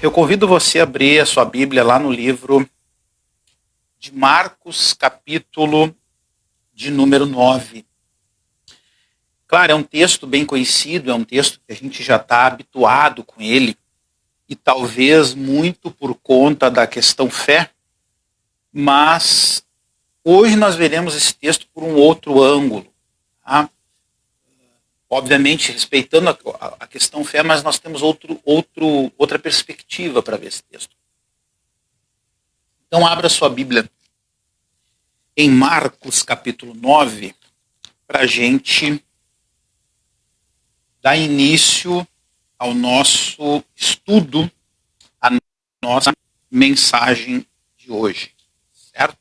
Eu convido você a abrir a sua Bíblia lá no livro de Marcos, capítulo de número 9. Claro, é um texto bem conhecido, é um texto que a gente já está habituado com ele, e talvez muito por conta da questão fé, mas hoje nós veremos esse texto por um outro ângulo. Tá? Obviamente, respeitando a questão fé, mas nós temos outra perspectiva para ver esse texto. Então, abra sua Bíblia em Marcos, capítulo 9, para a gente dar início ao nosso estudo, a nossa mensagem de hoje. Certo?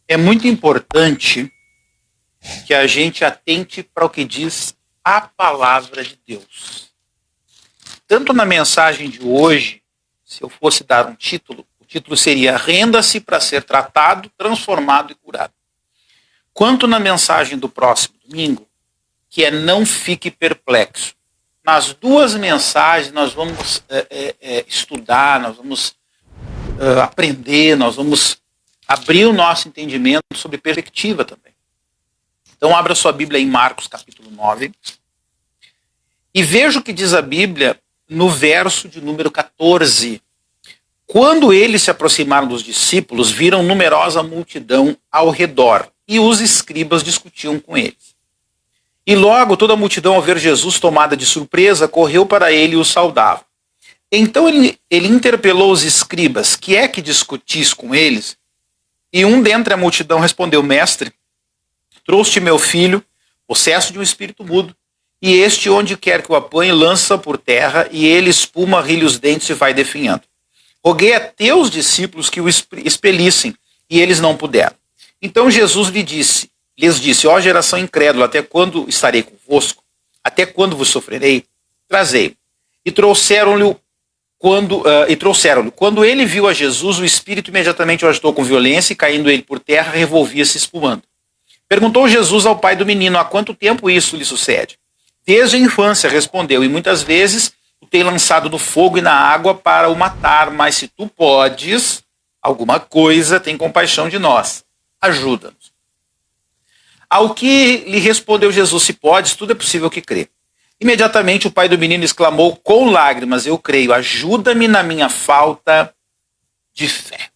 É muito importante que a gente atente para o que diz a palavra de Deus. Tanto na mensagem de hoje, se eu fosse dar um título, o título seria Renda-se para ser tratado, transformado e curado. Quanto na mensagem do próximo domingo, que é Não Fique Perplexo. Nas duas mensagens nós vamos estudar, nós vamos aprender, nós vamos abrir o nosso entendimento sobre perspectiva também. Então abra sua Bíblia em Marcos capítulo 9 e veja o que diz a Bíblia no verso de número 14. Quando eles se aproximaram dos discípulos, viram numerosa multidão ao redor e os escribas discutiam com eles. E logo toda a multidão, ao ver Jesus tomada de surpresa, correu para ele e o saudava. Então ele interpelou os escribas: que é que discutis com eles? E um dentre a multidão respondeu: Mestre, trouxe meu filho, possesso de um espírito mudo, e este, onde quer que o apanhe, lança por terra, e ele espuma, rilha os dentes e vai definhando. Roguei a teus discípulos que o expelissem, e eles não puderam. Então Jesus lhes disse: ó geração incrédula, até quando estarei convosco? Até quando vos sofrerei? Trazei-o. E trouxeram-lhe. Quando ele viu a Jesus, o espírito imediatamente o agitou com violência, e caindo ele por terra, revolvia-se espumando. Perguntou Jesus ao pai do menino: há quanto tempo isso lhe sucede? Desde a infância, respondeu, e muitas vezes o tem lançado no fogo e na água para o matar, mas se tu podes alguma coisa, tem compaixão de nós. Ajuda-nos. Ao que lhe respondeu Jesus: se podes, tudo é possível que crê. Imediatamente o pai do menino exclamou com lágrimas: eu creio, ajuda-me na minha falta de fé.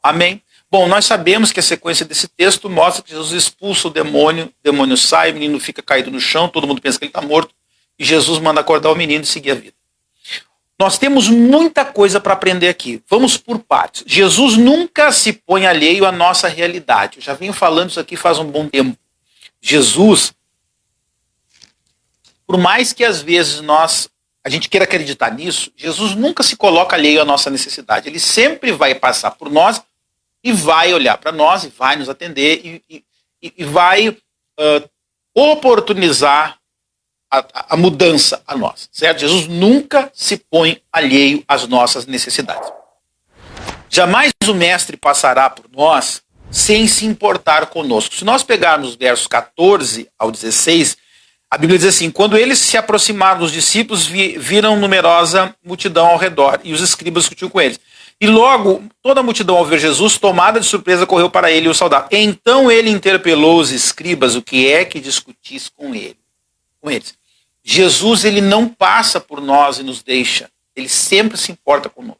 Amém? Bom, nós sabemos que a sequência desse texto mostra que Jesus expulsa o demônio sai, o menino fica caído no chão, todo mundo pensa que ele está morto, e Jesus manda acordar o menino e seguir a vida. Nós temos muita coisa para aprender aqui. Vamos por partes. Jesus nunca se põe alheio à nossa realidade. Eu já venho falando isso aqui faz um bom tempo. Jesus, por mais que às vezes a gente queira acreditar nisso, Jesus nunca se coloca alheio à nossa necessidade. Ele sempre vai passar por nós e vai olhar para nós, e vai nos atender, e vai oportunizar a mudança a nós, certo? Jesus nunca se põe alheio às nossas necessidades. Jamais o mestre passará por nós sem se importar conosco. Se nós pegarmos os versos 14 ao 16, a Bíblia diz assim: quando eles se aproximaram dos discípulos, viram numerosa multidão ao redor, e os escribas discutiam com eles. E logo, toda a multidão, ao ver Jesus, tomada de surpresa, correu para ele e o saudava. Então ele interpelou os escribas: o que é que discutis com eles? Jesus, ele não passa por nós e nos deixa. Ele sempre se importa conosco.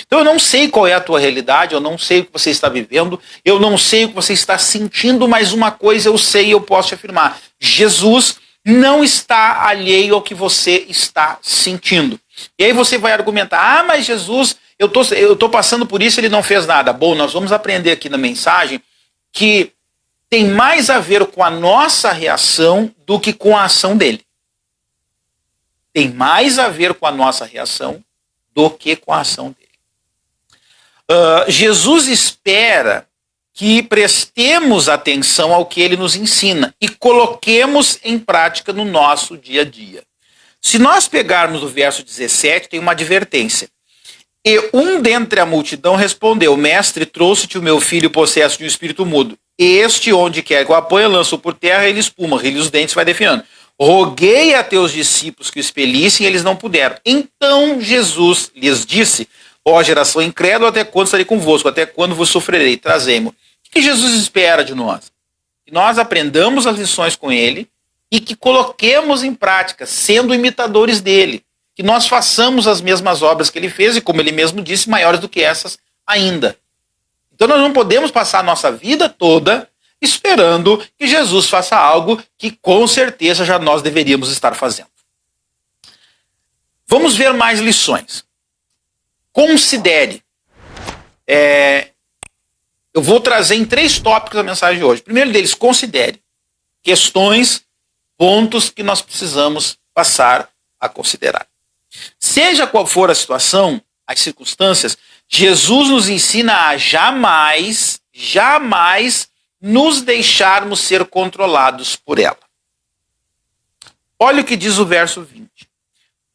Então eu não sei qual é a tua realidade, eu não sei o que você está vivendo, eu não sei o que você está sentindo, mas uma coisa eu sei e eu posso te afirmar: Jesus não está alheio ao que você está sentindo. E aí você vai argumentar: mas Jesus, eu estou passando por isso, ele não fez nada. Bom, nós vamos aprender aqui na mensagem que tem mais a ver com a nossa reação do que com a ação dele. Tem mais a ver com a nossa reação do que com a ação dele. Jesus espera que prestemos atenção ao que ele nos ensina e coloquemos em prática no nosso dia a dia. Se nós pegarmos o verso 17, tem uma advertência. E um dentre a multidão respondeu: Mestre, trouxe-te o meu filho possesso de um espírito mudo. Este, onde quer que o apanhe, lança-o por terra, ele espuma, rilha os dentes e vai definhando. Roguei a teus discípulos que o expelissem, e eles não puderam. Então Jesus lhes disse: ó geração incrédula, até quando estarei convosco? Até quando vos sofrerei? Trazei-mo. O que Jesus espera de nós? Que nós aprendamos as lições com ele e que coloquemos em prática, sendo imitadores dele. Que nós façamos as mesmas obras que ele fez e, como ele mesmo disse, maiores do que essas ainda. Então nós não podemos passar a nossa vida toda esperando que Jesus faça algo que com certeza já nós deveríamos estar fazendo. Vamos ver mais lições. Considere. Eu vou trazer em 3 tópicos a mensagem de hoje. O primeiro deles, considere questões, pontos que nós precisamos passar a considerar. Seja qual for a situação, as circunstâncias, Jesus nos ensina a jamais nos deixarmos ser controlados por ela. Olha o que diz o verso 20.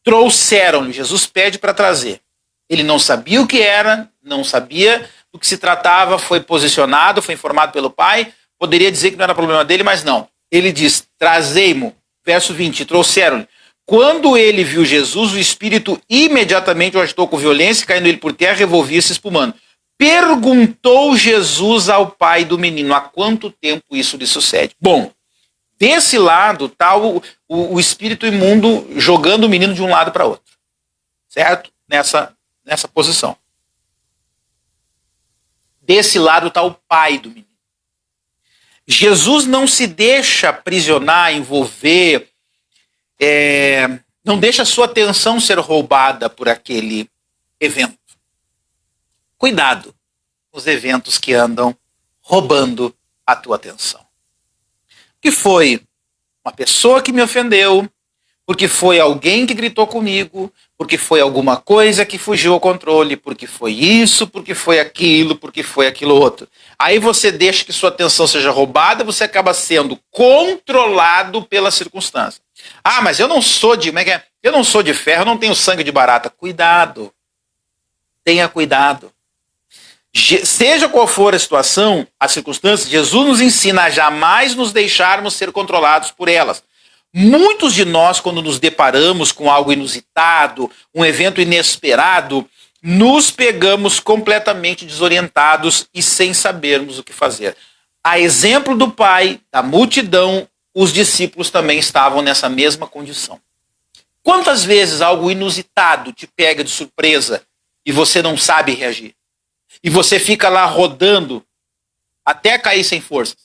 Trouxeram-lhe, Jesus pede para trazer. Ele não sabia o que era, não sabia do que se tratava, foi posicionado, foi informado pelo Pai, poderia dizer que não era problema dele, mas não. Ele diz, trazei-mo, verso 20, trouxeram-lhe. Quando ele viu Jesus, o Espírito imediatamente o agitou com violência, caindo ele por terra, revolvia-se espumando. Perguntou Jesus ao pai do menino, há quanto tempo isso lhe sucede? Bom, desse lado está o espírito imundo jogando o menino de um lado para outro. Certo? Nessa posição. Desse lado está o pai do menino. Jesus não se deixa aprisionar, envolver, não deixa a sua atenção ser roubada por aquele evento. Cuidado com os eventos que andam roubando a tua atenção. Que foi uma pessoa que me ofendeu, porque foi alguém que gritou comigo, porque foi alguma coisa que fugiu ao controle, porque foi isso, porque foi aquilo outro. Aí você deixa que sua atenção seja roubada, você acaba sendo controlado pela circunstância. Ah, mas eu não sou de, eu não sou de ferro, eu não tenho sangue de barata. Cuidado. Tenha cuidado. Seja qual for a situação, a circunstância, Jesus nos ensina a jamais nos deixarmos ser controlados por elas. Muitos de nós, quando nos deparamos com algo inusitado, um evento inesperado, nos pegamos completamente desorientados e sem sabermos o que fazer. A exemplo do Pai, da multidão, os discípulos também estavam nessa mesma condição. Quantas vezes algo inusitado te pega de surpresa e você não sabe reagir? E você fica lá rodando até cair sem forças.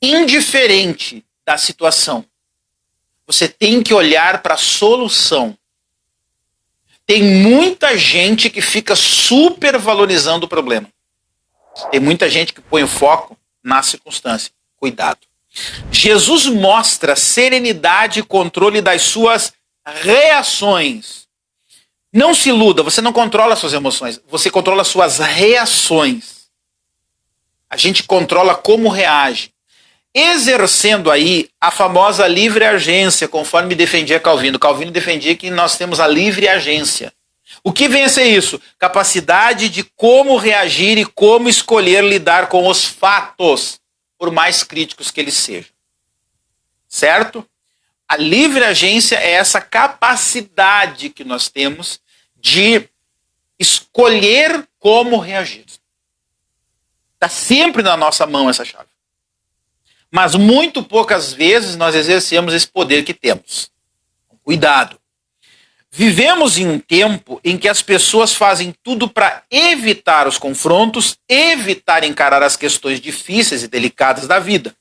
Indiferente da situação, você tem que olhar para a solução. Tem muita gente que fica supervalorizando o problema. Tem muita gente que põe o foco na circunstância. Cuidado. Jesus mostra serenidade e controle das suas reações. Não se iluda, você não controla suas emoções, você controla suas reações. A gente controla como reage. Exercendo aí a famosa livre agência, conforme defendia Calvino. Calvino defendia que nós temos a livre agência. O que vem a ser isso? Capacidade de como reagir e como escolher lidar com os fatos, por mais críticos que eles sejam. Certo? A livre agência é essa capacidade que nós temos de escolher como reagir. Está sempre na nossa mão essa chave. Mas muito poucas vezes nós exercemos esse poder que temos. Cuidado. Vivemos em um tempo em que as pessoas fazem tudo para evitar os confrontos, evitar encarar as questões difíceis e delicadas da vida.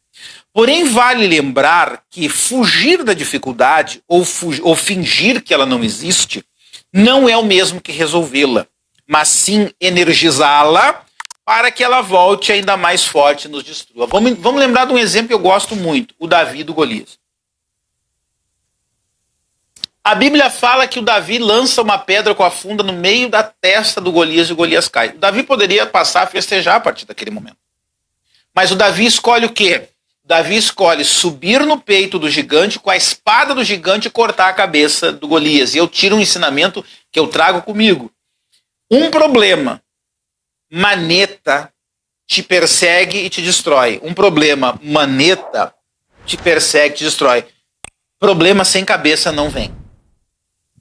Porém, vale lembrar que fugir da dificuldade ou fingir que ela não existe não é o mesmo que resolvê-la, mas sim energizá-la para que ela volte ainda mais forte e nos destrua. Vamos lembrar de um exemplo que eu gosto muito, o Davi do Golias. A Bíblia fala que o Davi lança uma pedra com a funda no meio da testa do Golias e o Golias cai. O Davi poderia passar a festejar a partir daquele momento. Mas o Davi escolhe o quê? O Davi escolhe subir no peito do gigante com a espada do gigante e cortar a cabeça do Golias. E eu tiro um ensinamento que eu trago comigo. Um problema, maneta, te persegue e te destrói. Um problema, maneta, te persegue e te destrói. problema sem cabeça não vem.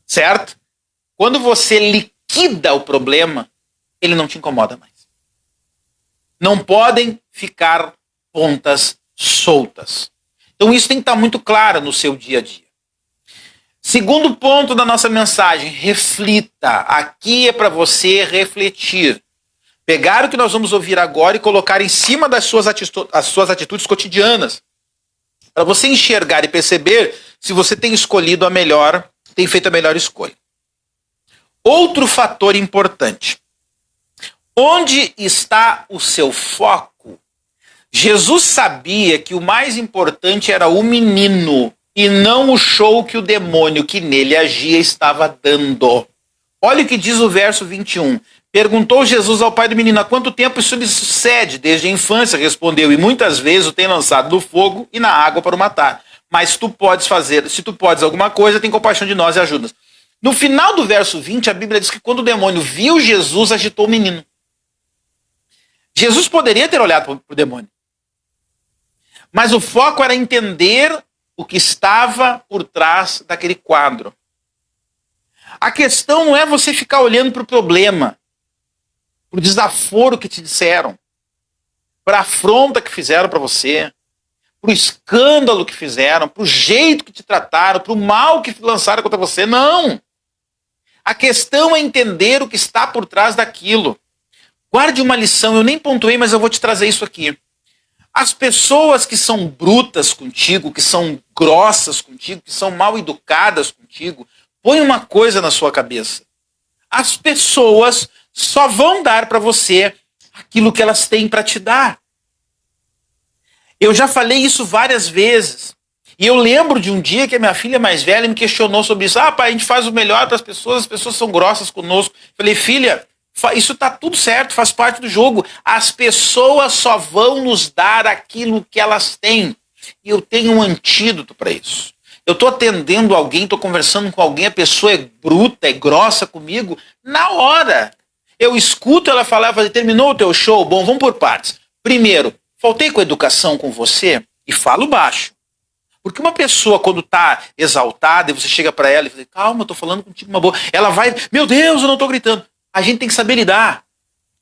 Certo? Quando você liquida o problema, ele não te incomoda mais. Não podem ficar pontas soltas. Então isso tem que estar muito claro no seu dia a dia. Segundo ponto da nossa mensagem, reflita. Aqui é para você refletir. Pegar o que nós vamos ouvir agora e colocar em cima das suas atitudes cotidianas. Para você enxergar e perceber se você tem escolhido tem feito a melhor escolha. Outro fator importante. Onde está o seu foco? Jesus sabia que o mais importante era o menino e não o show que o demônio que nele agia estava dando. Olha o que diz o verso 21. Perguntou Jesus ao pai do menino: há quanto tempo isso lhe sucede? Desde a infância, respondeu, e muitas vezes o tem lançado no fogo e na água para o matar. Mas se tu podes alguma coisa, tem compaixão de nós e ajuda-nos. No final do verso 20, a Bíblia diz que quando o demônio viu Jesus, agitou o menino. Jesus poderia ter olhado para o demônio. Mas o foco era entender o que estava por trás daquele quadro. A questão não é você ficar olhando para o problema, para o desaforo que te disseram, para a afronta que fizeram para você, para o escândalo que fizeram, para o jeito que te trataram, para o mal que lançaram contra você. Não! A questão é entender o que está por trás daquilo. Guarde uma lição, eu nem pontuei, mas eu vou te trazer isso aqui. As pessoas que são brutas contigo, que são grossas contigo, que são mal educadas contigo, põe uma coisa na sua cabeça. As pessoas só vão dar para você aquilo que elas têm para te dar. Eu já falei isso várias vezes. E eu lembro de um dia que a minha filha mais velha me questionou sobre isso. Ah, pai, a gente faz o melhor para as pessoas são grossas conosco. Falei, filha, isso está tudo certo, faz parte do jogo. As pessoas só vão nos dar aquilo que elas têm. E eu tenho um antídoto para isso. Eu estou atendendo alguém, estou conversando com alguém, a pessoa é bruta, é grossa comigo. Na hora, eu escuto ela falar, terminou o teu show? Bom, vamos por partes. Primeiro, faltei com educação com você? E falo baixo. Porque uma pessoa, quando está exaltada, e você chega para ela e fala, calma, eu estou falando contigo uma boa. Ela vai, meu Deus, eu não estou gritando. A gente tem que saber lidar.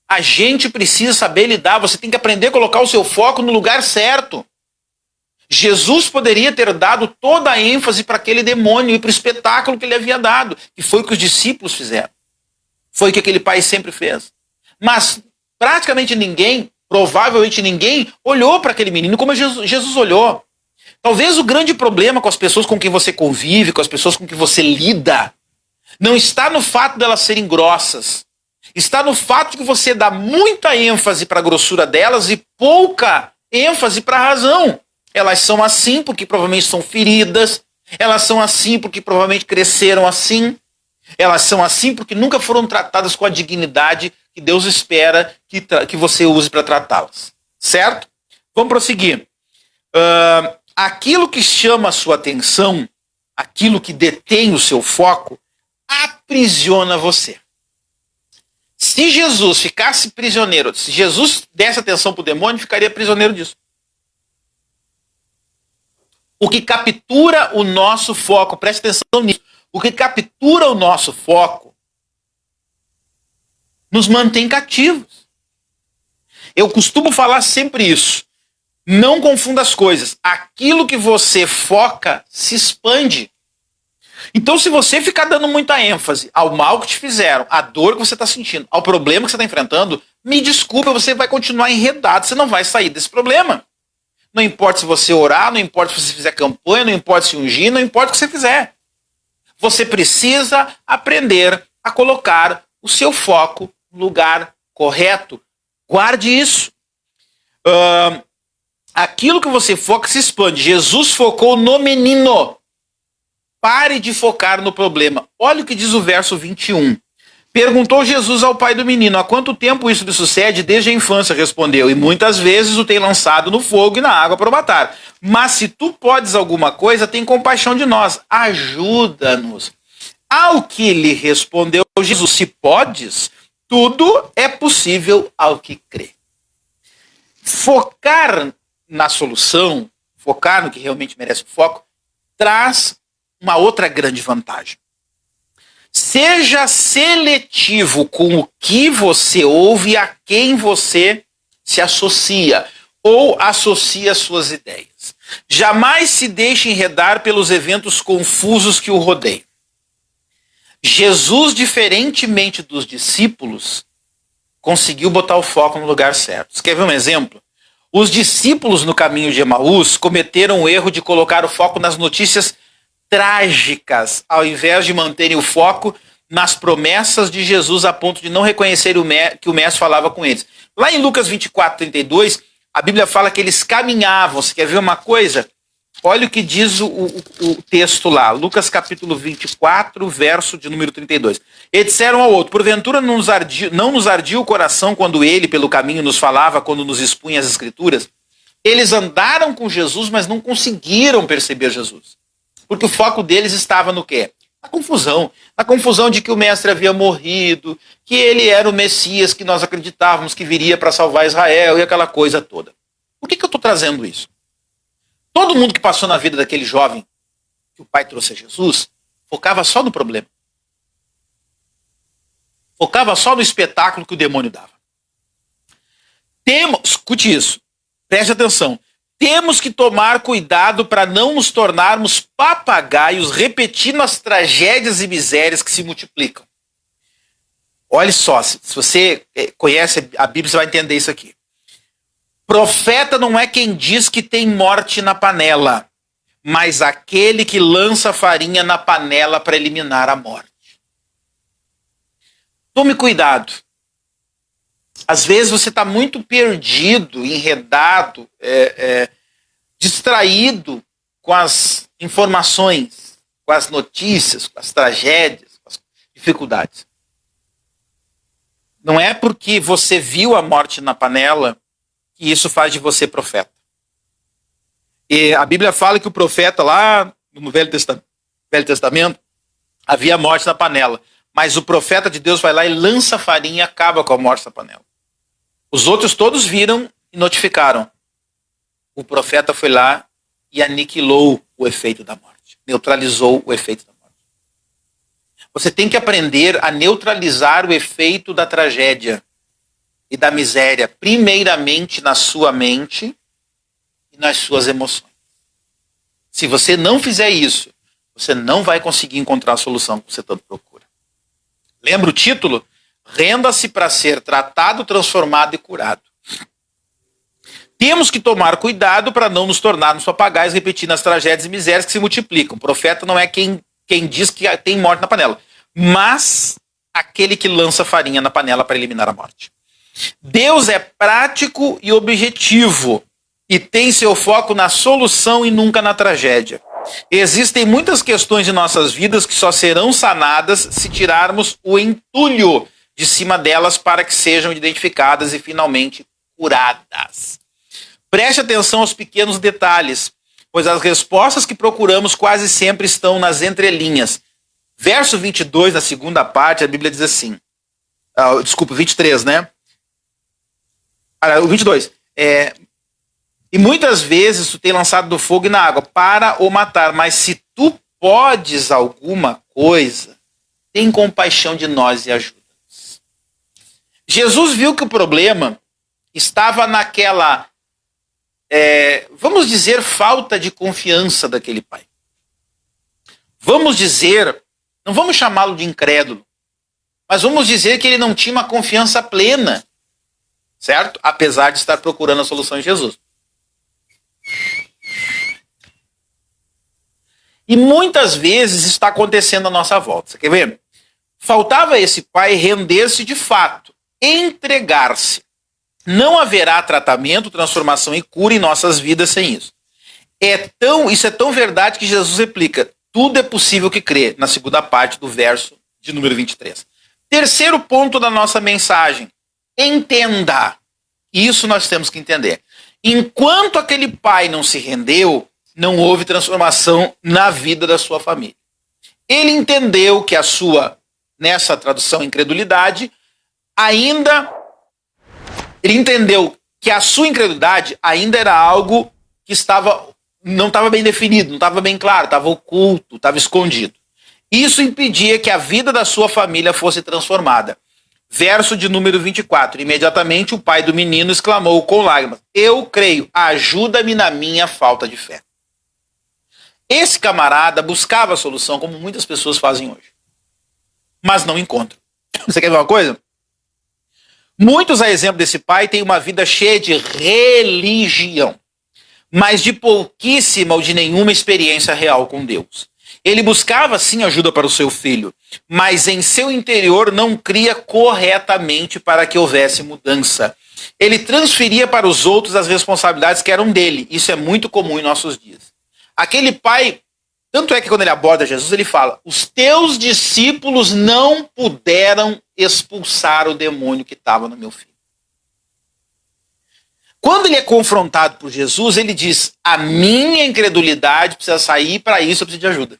A gente precisa saber lidar. Você tem que aprender a colocar o seu foco no lugar certo. Jesus poderia ter dado toda a ênfase para aquele demônio e para o espetáculo que ele havia dado. E foi o que os discípulos fizeram. Foi o que aquele pai sempre fez. Mas praticamente ninguém, provavelmente ninguém, olhou para aquele menino como Jesus olhou. Talvez o grande problema com as pessoas com quem você convive, com as pessoas com quem você lida, não está no fato delas serem grossas. Está no fato de que você dá muita ênfase para a grossura delas e pouca ênfase para a razão. Elas são assim porque provavelmente são feridas. Elas são assim porque provavelmente cresceram assim. Elas são assim porque nunca foram tratadas com a dignidade que Deus espera que você use para tratá-las. Certo? Vamos prosseguir. Aquilo que chama a sua atenção, aquilo que detém o seu foco, aprisiona você. Se Jesus ficasse prisioneiro, se Jesus desse atenção para o demônio, ficaria prisioneiro disso. O que captura o nosso foco, preste atenção nisso, o que captura o nosso foco nos mantém cativos. Eu costumo falar sempre isso. Não confunda as coisas. Aquilo que você foca se expande. Então, se você ficar dando muita ênfase ao mal que te fizeram, à dor que você está sentindo, ao problema que você está enfrentando, me desculpa, você vai continuar enredado, você não vai sair desse problema. Não importa se você orar, não importa se você fizer campanha, não importa se ungir, não importa o que você fizer. Você precisa aprender a colocar o seu foco no lugar correto. Guarde isso. Aquilo que você foca se expande. Jesus focou no menino. Pare de focar no problema. Olha o que diz o verso 21. Perguntou Jesus ao pai do menino, há quanto tempo isso lhe sucede? Desde a infância, respondeu, e muitas vezes o tem lançado no fogo e na água para o matar. Mas se tu podes alguma coisa, tem compaixão de nós, ajuda-nos. Ao que lhe respondeu Jesus, se podes, tudo é possível ao que crê. Focar na solução, focar no que realmente merece o foco, traz uma outra grande vantagem. Seja seletivo com o que você ouve e a quem você se associa ou associa suas ideias. Jamais se deixe enredar pelos eventos confusos que o rodeiam. Jesus, diferentemente dos discípulos, conseguiu botar o foco no lugar certo. Você quer ver um exemplo? Os discípulos no caminho de Emaús cometeram o erro de colocar o foco nas notícias trágicas, ao invés de manterem o foco nas promessas de Jesus, a ponto de não reconhecer que o mestre falava com eles. Lá em Lucas 24:32, a Bíblia fala que eles caminhavam. Você quer ver uma coisa? Olha o que diz o texto lá, Lucas capítulo 24, verso de número 32. E disseram ao outro: porventura não nos ardia o coração quando ele pelo caminho nos falava, quando nos expunha as escrituras? Eles andaram com Jesus, mas não conseguiram perceber Jesus. Porque o foco deles estava no quê? Na confusão. Na confusão de que o mestre havia morrido, que ele era o Messias que nós acreditávamos que viria para salvar Israel e aquela coisa toda. Por que eu estou trazendo isso? Todo mundo que passou na vida daquele jovem que o pai trouxe a Jesus, focava só no problema. Focava só no espetáculo que o demônio dava. Escute isso, preste atenção. Temos que tomar cuidado para não nos tornarmos papagaios repetindo as tragédias e misérias que se multiplicam. Olha só, se você conhece a Bíblia, você vai entender isso aqui. Profeta não é quem diz que tem morte na panela, mas aquele que lança farinha na panela para eliminar a morte. Tome cuidado. Às vezes você está muito perdido, enredado, distraído com as informações, com as notícias, com as tragédias, com as dificuldades. Não é porque você viu a morte na panela que isso faz de você profeta. E a Bíblia fala que o profeta lá no Velho Testamento havia morte na panela. Mas o profeta de Deus vai lá e lança farinha e acaba com a morte na panela. Os outros todos viram e notificaram. O profeta foi lá e aniquilou o efeito da morte. Neutralizou o efeito da morte. Você tem que aprender a neutralizar o efeito da tragédia e da miséria, primeiramente na sua mente e nas suas emoções. Se você não fizer isso, você não vai conseguir encontrar a solução que você tanto procura. Lembra o título? Renda-se para ser tratado, transformado e curado. Temos que tomar cuidado para não nos tornarmos papagaios repetindo as tragédias e misérias que se multiplicam. O profeta não é quem diz que tem morte na panela, mas aquele que lança farinha na panela para eliminar a morte. Deus é prático e objetivo e tem seu foco na solução e nunca na tragédia. Existem muitas questões de nossas vidas que só serão sanadas se tirarmos o entulho de cima delas para que sejam identificadas e finalmente curadas. Preste atenção aos pequenos detalhes, pois as respostas que procuramos quase sempre estão nas entrelinhas. Verso 22, na segunda parte, a Bíblia diz assim, 23, né? O 22. E muitas vezes tu tem lançado do fogo e na água para o matar, mas se tu podes alguma coisa, tem compaixão de nós e ajuda-nos. Jesus viu que o problema estava naquela, vamos dizer, falta de confiança daquele pai. Vamos dizer, não vamos chamá-lo de incrédulo, mas vamos dizer que ele não tinha uma confiança plena, certo? Apesar de estar procurando a solução em Jesus. E muitas vezes está acontecendo à nossa volta. Você quer ver? Faltava a esse pai render-se de fato, entregar-se. Não haverá tratamento, transformação e cura em nossas vidas sem isso. Isso é tão verdade que Jesus replica: tudo é possível que crê, na segunda parte do verso de número 23. Terceiro ponto da nossa mensagem: entenda. Isso nós temos que entender. Enquanto aquele pai não se rendeu, não houve transformação na vida da sua família. Ele entendeu que nessa tradução, incredulidade, ele entendeu que a sua incredulidade ainda era algo que estava não estava bem definido, não estava bem claro, estava oculto, estava escondido. Isso impedia que a vida da sua família fosse transformada. Verso de número 24. Imediatamente o pai do menino exclamou com lágrimas: eu creio, ajuda-me na minha falta de fé. Esse camarada buscava a solução, como muitas pessoas fazem hoje, mas não encontram. Você quer ver uma coisa? Muitos, a exemplo desse pai, têm uma vida cheia de religião, mas de pouquíssima ou de nenhuma experiência real com Deus. Ele buscava sim ajuda para o seu filho, mas em seu interior não cria corretamente para que houvesse mudança. Ele transferia para os outros as responsabilidades que eram dele. Isso é muito comum em nossos dias. Aquele pai, tanto é que quando ele aborda Jesus, ele fala: os teus discípulos não puderam expulsar o demônio que estava no meu filho. Quando ele é confrontado por Jesus, ele diz: a minha incredulidade precisa sair, para isso eu preciso de ajuda.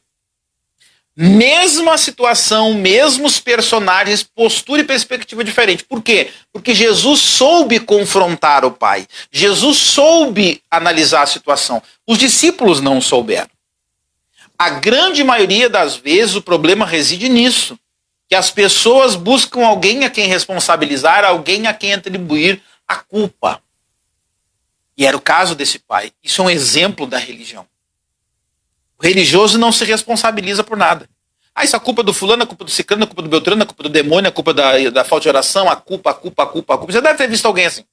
Mesma situação, mesmos personagens, postura e perspectiva diferente. Por quê? Porque Jesus soube confrontar o pai. Jesus soube analisar a situação. Os discípulos não souberam. A grande maioria das vezes o problema reside nisso. Que as pessoas buscam alguém a quem responsabilizar, alguém a quem atribuir a culpa. E era o caso desse pai. Isso é um exemplo da religião. O religioso não se responsabiliza por nada. Ah, isso é a culpa do fulano, a culpa do ciclano, a culpa do beltrano, a culpa do demônio, a culpa da falta de oração, a culpa. Você deve ter visto alguém assim.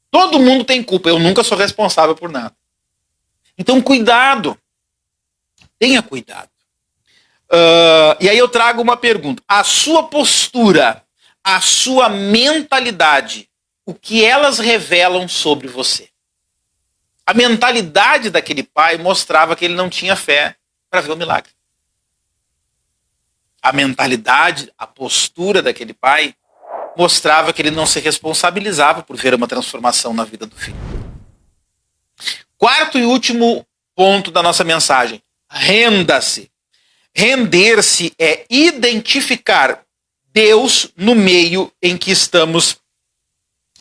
Todo mundo tem culpa, eu nunca sou responsável por nada. Então, cuidado. Tenha cuidado. E aí eu trago uma pergunta. A sua postura, a sua mentalidade, o que elas revelam sobre você? A mentalidade daquele pai mostrava que ele não tinha fé para ver o milagre. A mentalidade, a postura daquele pai mostrava que ele não se responsabilizava por ver uma transformação na vida do filho. Quarto e último ponto da nossa mensagem: renda-se. Render-se é identificar Deus no meio em que estamos,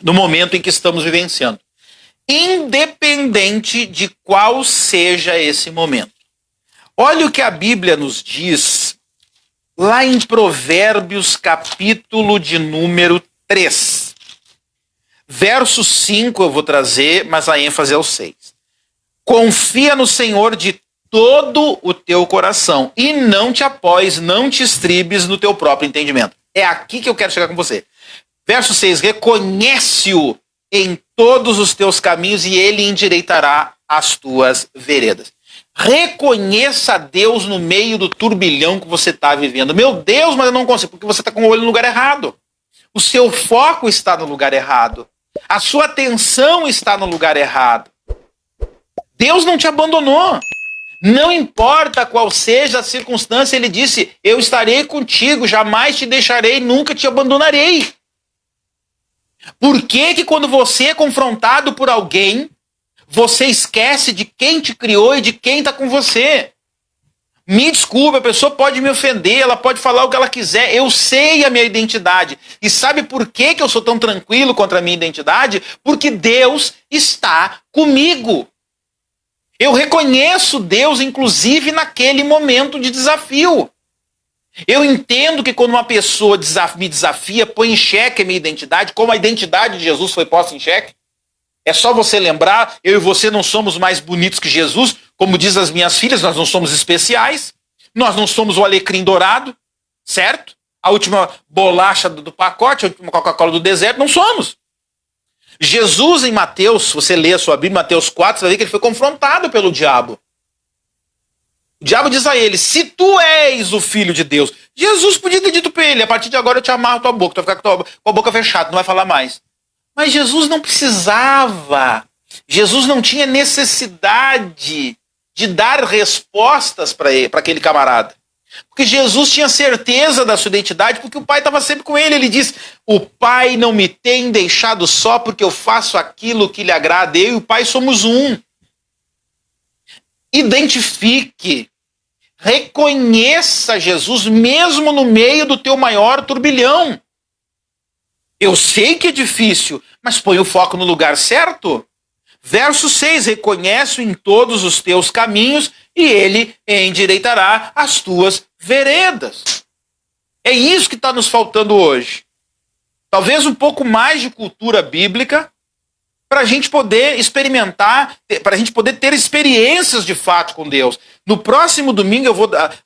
no momento em que estamos vivenciando, independente de qual seja esse momento. Olha o que a Bíblia nos diz lá em Provérbios, capítulo de número 3. Verso 5 eu vou trazer, mas a ênfase é o 6. Confia no Senhor de todo o teu coração e não te apoies, não te estribes no teu próprio entendimento. É aqui que eu quero chegar com você. Verso 6, reconhece-o em todos os teus caminhos e ele endireitará as tuas veredas. Reconheça Deus no meio do turbilhão que você está vivendo. Meu Deus, mas eu não consigo, porque você está com o olho no lugar errado. O seu foco está no lugar errado. A sua atenção está no lugar errado. Deus não te abandonou. Não importa qual seja a circunstância, ele disse: eu estarei contigo, jamais te deixarei, nunca te abandonarei. Por que quando você é confrontado por alguém, você esquece de quem te criou e de quem está com você? Me desculpe, a pessoa pode me ofender, ela pode falar o que ela quiser, eu sei a minha identidade. E sabe por que eu sou tão tranquilo contra a minha identidade? Porque Deus está comigo. Eu reconheço Deus, inclusive naquele momento de desafio. Eu entendo que quando uma pessoa me desafia, põe em xeque a minha identidade, como a identidade de Jesus foi posta em xeque. É só você lembrar, eu e você não somos mais bonitos que Jesus, como diz as minhas filhas, nós não somos especiais, nós não somos o alecrim dourado, certo? A última bolacha do pacote, a última Coca-Cola do deserto, não somos. Jesus em Mateus, se você lê a sua Bíblia, Mateus 4, você vai ver que ele foi confrontado pelo diabo. O diabo diz a ele: se tu és o filho de Deus. Jesus podia ter dito para ele: a partir de agora eu te amarro a tua boca, tu vai ficar com a boca fechada, não vai falar mais. Mas Jesus não precisava. Jesus não tinha necessidade de dar respostas para aquele camarada. Porque Jesus tinha certeza da sua identidade, porque o Pai estava sempre com ele. Ele diz: o Pai não me tem deixado só porque eu faço aquilo que lhe agrada. Eu e o Pai somos um. Identifique, reconheça Jesus mesmo no meio do teu maior turbilhão. Eu sei que é difícil, mas põe o foco no lugar certo. Verso 6, reconhece-o em todos os teus caminhos e ele endireitará as tuas veredas. É isso que está nos faltando hoje. Talvez um pouco mais de cultura bíblica para a gente poder experimentar, para a gente poder ter experiências de fato com Deus. No próximo domingo,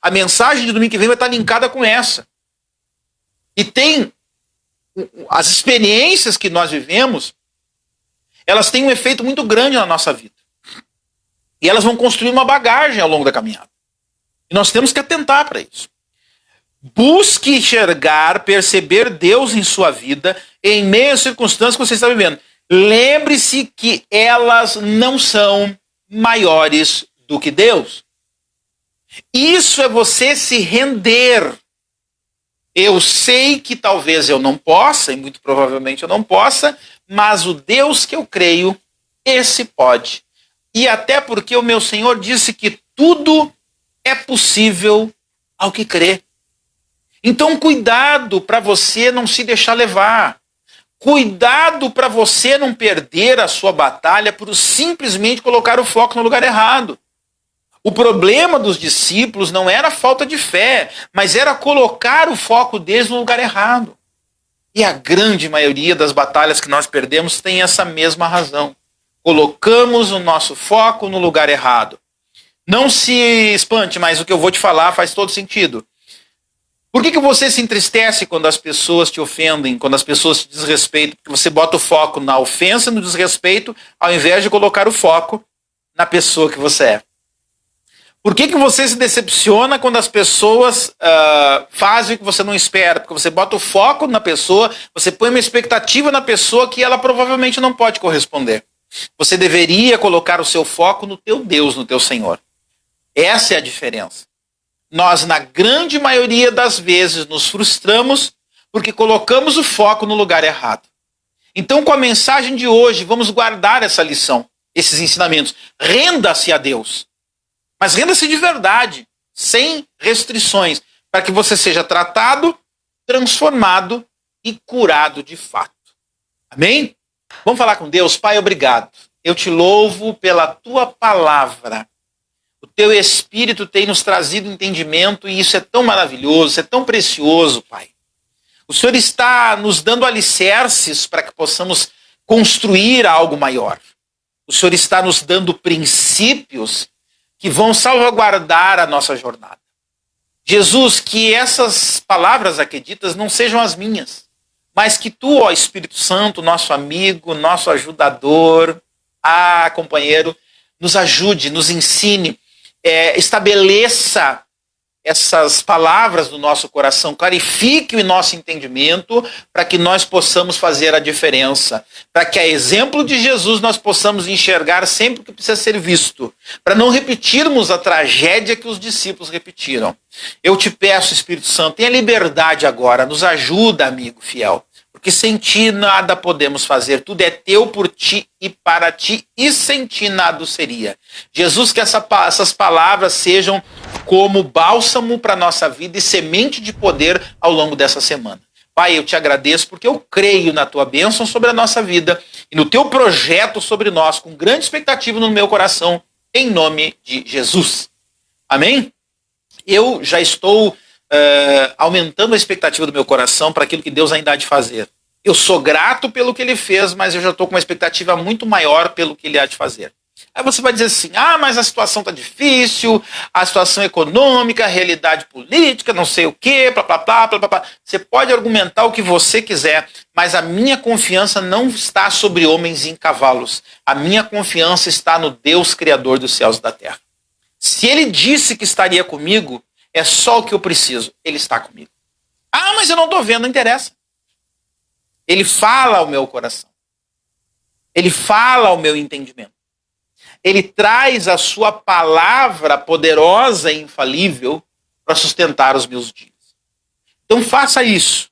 a mensagem de domingo que vem vai estar linkada com essa. E tem as experiências que nós vivemos, elas têm um efeito muito grande na nossa vida. E elas vão construir uma bagagem ao longo da caminhada. E nós temos que atentar para isso. Busque enxergar, perceber Deus em sua vida, em meio às circunstâncias que você está vivendo. Lembre-se que elas não são maiores do que Deus. Isso é você se render. Eu sei que talvez eu não possa, e muito provavelmente eu não possa, mas o Deus que eu creio, esse pode. E até porque o meu Senhor disse que tudo é possível ao que crê. Então cuidado para você não se deixar levar. Cuidado para você não perder a sua batalha por simplesmente colocar o foco no lugar errado. O problema dos discípulos não era a falta de fé, mas era colocar o foco deles no lugar errado. E a grande maioria das batalhas que nós perdemos tem essa mesma razão. Colocamos o nosso foco no lugar errado. Não se espante, mas o que eu vou te falar faz todo sentido. Por que você se entristece quando as pessoas te ofendem, quando as pessoas te desrespeitam? Porque você bota o foco na ofensa, no desrespeito, ao invés de colocar o foco na pessoa que você é. Por que você se decepciona quando as pessoas fazem o que você não espera? Porque você bota o foco na pessoa, você põe uma expectativa na pessoa que ela provavelmente não pode corresponder. Você deveria colocar o seu foco no teu Deus, no teu Senhor. Essa é a diferença. Nós, na grande maioria das vezes, nos frustramos porque colocamos o foco no lugar errado. Então, com a mensagem de hoje, vamos guardar essa lição, esses ensinamentos. Renda-se a Deus. Mas renda-se de verdade, sem restrições, para que você seja tratado, transformado e curado de fato. Amém? Vamos falar com Deus. Pai, obrigado. Eu te louvo pela tua palavra. O teu Espírito tem nos trazido entendimento e isso é tão maravilhoso, isso é tão precioso, Pai. O Senhor está nos dando alicerces para que possamos construir algo maior. O Senhor está nos dando princípios que vão salvaguardar a nossa jornada. Jesus, que essas palavras aqui ditas não sejam as minhas, mas que tu, ó Espírito Santo, nosso amigo, nosso ajudador, companheiro, nos ajude, nos ensine, estabeleça essas palavras no nosso coração, clarifique o nosso entendimento para que nós possamos fazer a diferença, para que a exemplo de Jesus nós possamos enxergar sempre o que precisa ser visto, para não repetirmos a tragédia que os discípulos repetiram. Eu te peço, Espírito Santo, tenha liberdade agora, nos ajuda, amigo fiel, porque sem ti nada podemos fazer, tudo é teu, por ti e para ti, e sem ti nada seria. Jesus, que essas palavras sejam como bálsamo para a nossa vida e semente de poder ao longo dessa semana. Pai, eu te agradeço porque eu creio na tua bênção sobre a nossa vida e no teu projeto sobre nós, com grande expectativa no meu coração, em nome de Jesus. Amém? Eu já estou aumentando a expectativa do meu coração para aquilo que Deus ainda há de fazer. Eu sou grato pelo que ele fez, mas eu já estou com uma expectativa muito maior pelo que ele há de fazer. Aí você vai dizer assim, mas a situação está difícil, a situação econômica, a realidade política, não sei o quê, blá, blá, blá, blá, blá, blá. Você pode argumentar o que você quiser, mas a minha confiança não está sobre homens em cavalos. A minha confiança está no Deus Criador dos céus e da terra. Se ele disse que estaria comigo, é só o que eu preciso. Ele está comigo. Mas eu não estou vendo, não interessa. Ele fala ao meu coração. Ele fala ao meu entendimento. Ele traz a sua palavra poderosa e infalível para sustentar os meus dias. Então faça isso.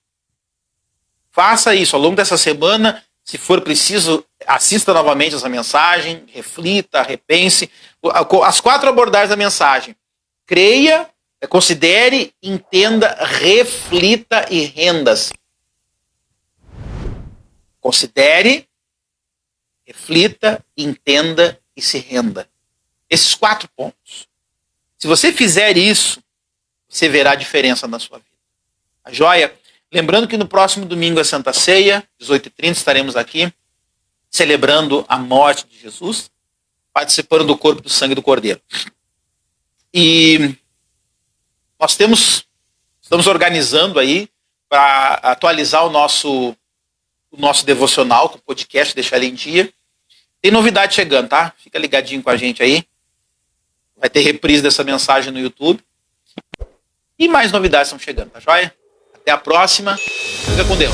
Faça isso. Ao longo dessa semana, se for preciso, assista novamente essa mensagem, reflita, repense. As 4 abordagens da mensagem. Creia, considere, entenda, reflita e renda-se. Considere, reflita, entenda e se renda. Esses 4 pontos. Se você fizer isso, você verá a diferença na sua vida. A joia? Lembrando que no próximo domingo é Santa Ceia, 18h30, estaremos aqui, celebrando a morte de Jesus, participando do corpo e do sangue do Cordeiro. E nós estamos organizando aí para atualizar o nosso devocional com o podcast, deixar ele em dia. Tem novidade chegando, tá? Fica ligadinho com a gente aí. Vai ter reprise dessa mensagem no YouTube. E mais novidades estão chegando, tá joia? Até a próxima. Fica com Deus.